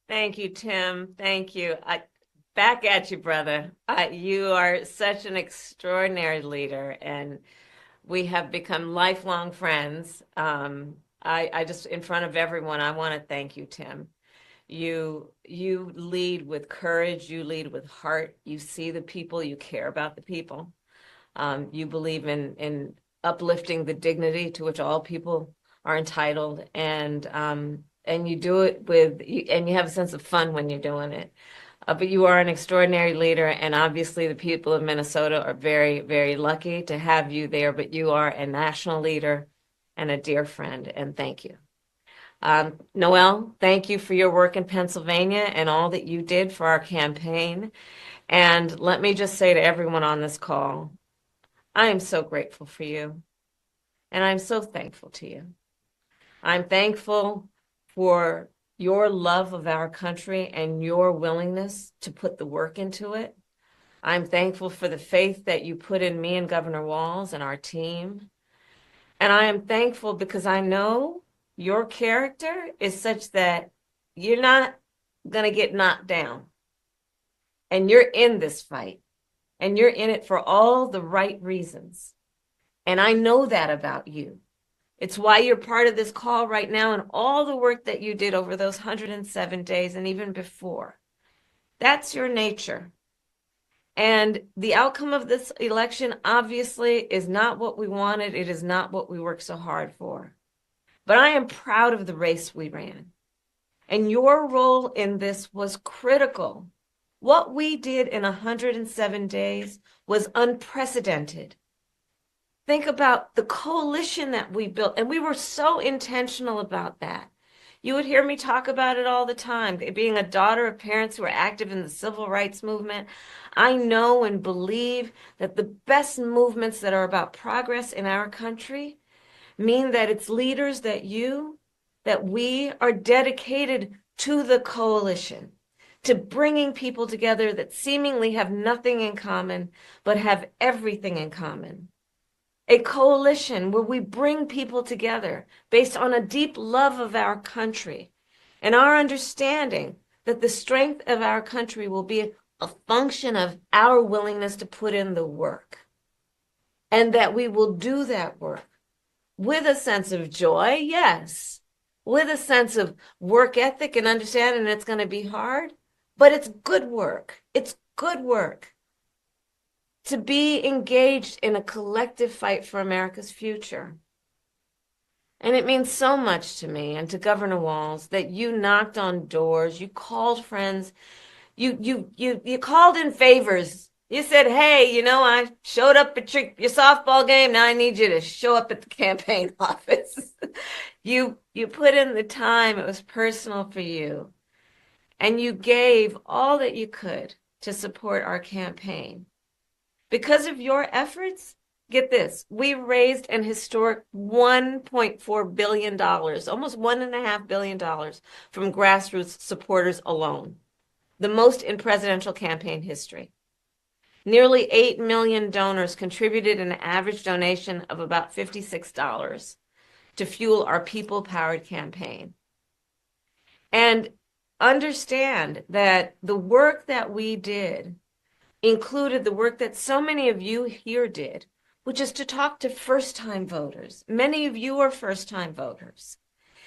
Thank you, Tim. Thank you. Back at you, brother. You are such an extraordinary leader, and we have become lifelong friends. I just, in front of everyone, I want to thank you, Tim. You lead with courage. You lead with heart. You see the people. You care about the people. You believe in uplifting the dignity to which all people are entitled, and you do it and you have a sense of fun when you're doing it. But you are an extraordinary leader, and obviously the people of Minnesota are very, very lucky to have you there. But you are a national leader and a dear friend, and thank you. Noel, thank you for your work in Pennsylvania and all that you did for our campaign. And let me just say to everyone on this call, I am so grateful for you, and I'm so thankful to you. I'm thankful for your love of our country and your willingness to put the work into it. I'm thankful for the faith that you put in me and Governor Walz and our team. And I am thankful because I know your character is such that you're not going to get knocked down. And you're in this fight, and you're in it for all the right reasons. And I know that about you. It's why you're part of this call right now and all the work that you did over those 107 days and even before. That's your nature. And the outcome of this election obviously is not what we wanted. It is not what we worked so hard for. But I am proud of the race we ran. And your role in this was critical. What we did in 107 days was unprecedented. Think about the coalition that we built, and we were so intentional about that. You would hear me talk about it all the time. Being a daughter of parents who are active in the civil rights movement, I know and believe that the best movements that are about progress in our country mean that it's leaders that we are dedicated to the coalition, to bringing people together that seemingly have nothing in common, but have everything in common. A coalition where we bring people together based on a deep love of our country and our understanding that the strength of our country will be a function of our willingness to put in the work, and that we will do that work with a sense of joy, yes, with a sense of work ethic and understanding it's going to be hard, but it's good work. It's good work to be engaged in a collective fight for America's future. And it means so much to me and to Governor Walz that you knocked on doors, you called friends, you called in favors. You said, hey, I showed up at your softball game. Now I need you to show up at the campaign office. You put in the time. It was personal for you. And you gave all that you could to support our campaign. Because of your efforts, get this, we raised an historic $1.4 billion, almost $1.5 billion from grassroots supporters alone, the most in presidential campaign history. Nearly 8 million donors contributed an average donation of about $56 to fuel our people-powered campaign. And understand that the work that we did included the work that so many of you here did, which is to talk to first-time voters. Many of you are first-time voters.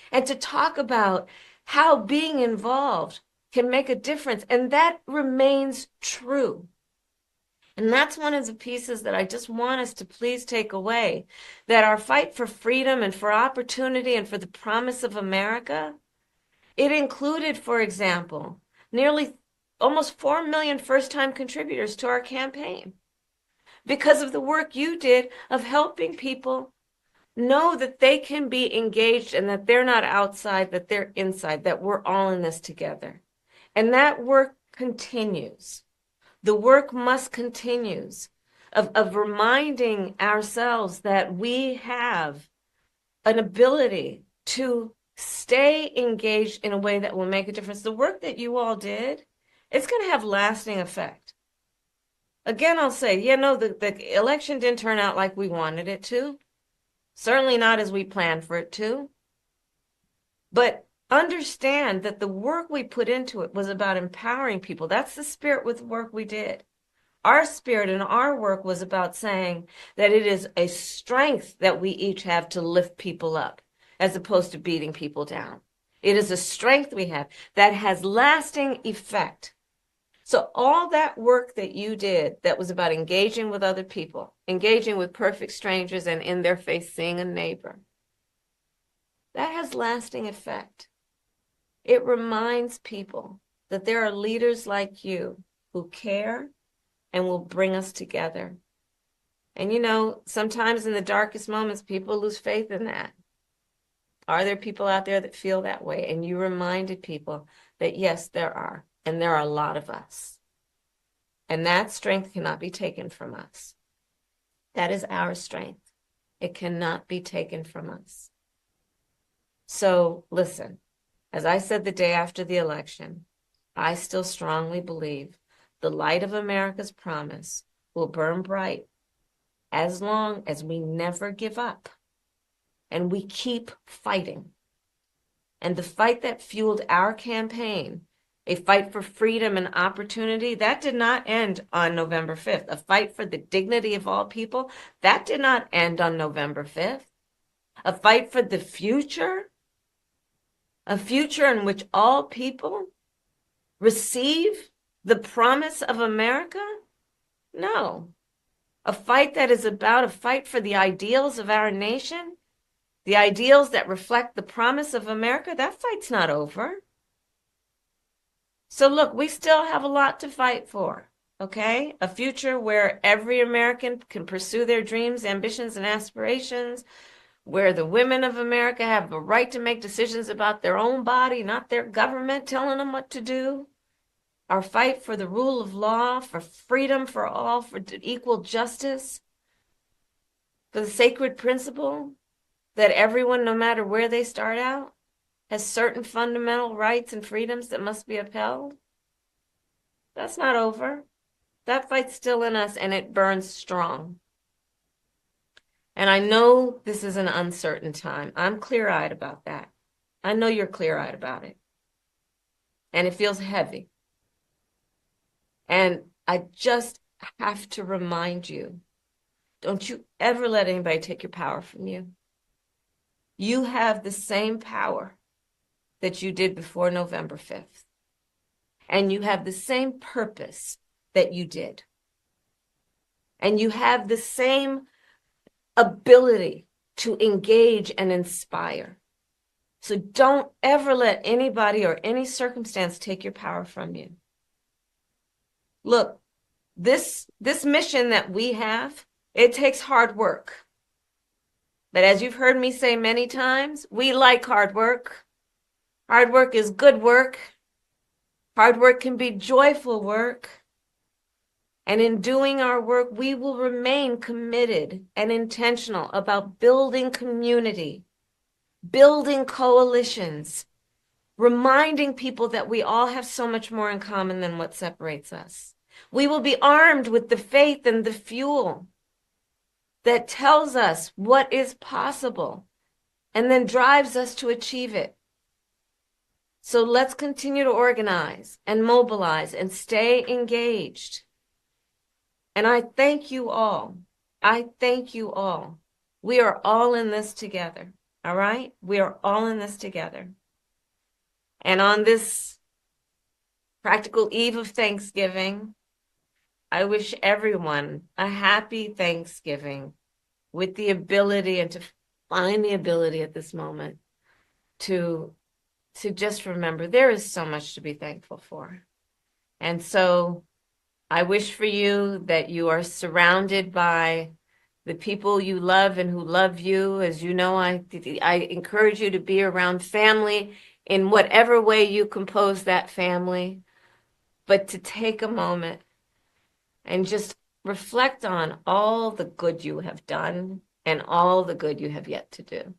And to talk about how being involved can make a difference. And that remains true. And that's one of the pieces that I just want us to please take away, that our fight for freedom and for opportunity and for the promise of America, it included, for example, nearly almost 4 million first-time contributors to our campaign because of the work you did of helping people know that they can be engaged and that they're not outside, that they're inside, that we're all in this together. And that work continues. The work must continue of reminding ourselves that we have an ability to stay engaged in a way that will make a difference. The work that you all did, it's going to have lasting effect. Again, I'll say, the election didn't turn out like we wanted it to. Certainly not as we planned for it to. But understand that the work we put into it was about empowering people. That's the spirit with the work we did. Our spirit and our work was about saying that it is a strength that we each have to lift people up as opposed to beating people down. It is a strength we have that has lasting effect. So all that work that you did that was about engaging with other people, engaging with perfect strangers and in their face seeing a neighbor, that has lasting effect. It reminds people that there are leaders like you who care and will bring us together. And sometimes in the darkest moments, people lose faith in that. Are there people out there that feel that way? And you reminded people that yes, there are. And there are a lot of us. And that strength cannot be taken from us. That is our strength. It cannot be taken from us. So listen, as I said the day after the election, I still strongly believe the light of America's promise will burn bright as long as we never give up and we keep fighting. And the fight that fueled our campaign, a fight for freedom and opportunity, that did not end on November 5th. A fight for the dignity of all people, that did not end on November 5th. A fight for the future, a future in which all people receive the promise of America? No. A fight that is about a fight for the ideals of our nation, the ideals that reflect the promise of America, that fight's not over. So look, we still have a lot to fight for, okay? A future where every American can pursue their dreams, ambitions, and aspirations, where the women of America have the right to make decisions about their own body, not their government telling them what to do. Our fight for the rule of law, for freedom for all, for equal justice, for the sacred principle that everyone, no matter where they start out, has certain fundamental rights and freedoms that must be upheld. That's not over. That fight's still in us, and it burns strong. And I know this is an uncertain time. I'm clear-eyed about that. I know you're clear-eyed about it. And it feels heavy. And I just have to remind you, don't you ever let anybody take your power from you. You have the same power that you did before November 5th. And you have the same purpose that you did. And you have the same ability to engage and inspire. So don't ever let anybody or any circumstance take your power from you. Look, this mission that we have, it takes hard work. But as you've heard me say many times, we like hard work. Hard work is good work. Hard work can be joyful work. And in doing our work, we will remain committed and intentional about building community, building coalitions, reminding people that we all have so much more in common than what separates us. We will be armed with the faith and the fuel that tells us what is possible and then drives us to achieve it. So let's continue to organize and mobilize and stay engaged. And I thank you all. I thank you all. We are all in this together. All right? We are all in this together. And on this practical eve of Thanksgiving, I wish everyone a happy Thanksgiving with the ability and to find the ability at this moment to just remember there is so much to be thankful for. And so I wish for you that you are surrounded by the people you love and who love you. As you know, I encourage you to be around family in whatever way you compose that family, but to take a moment and just reflect on all the good you have done and all the good you have yet to do.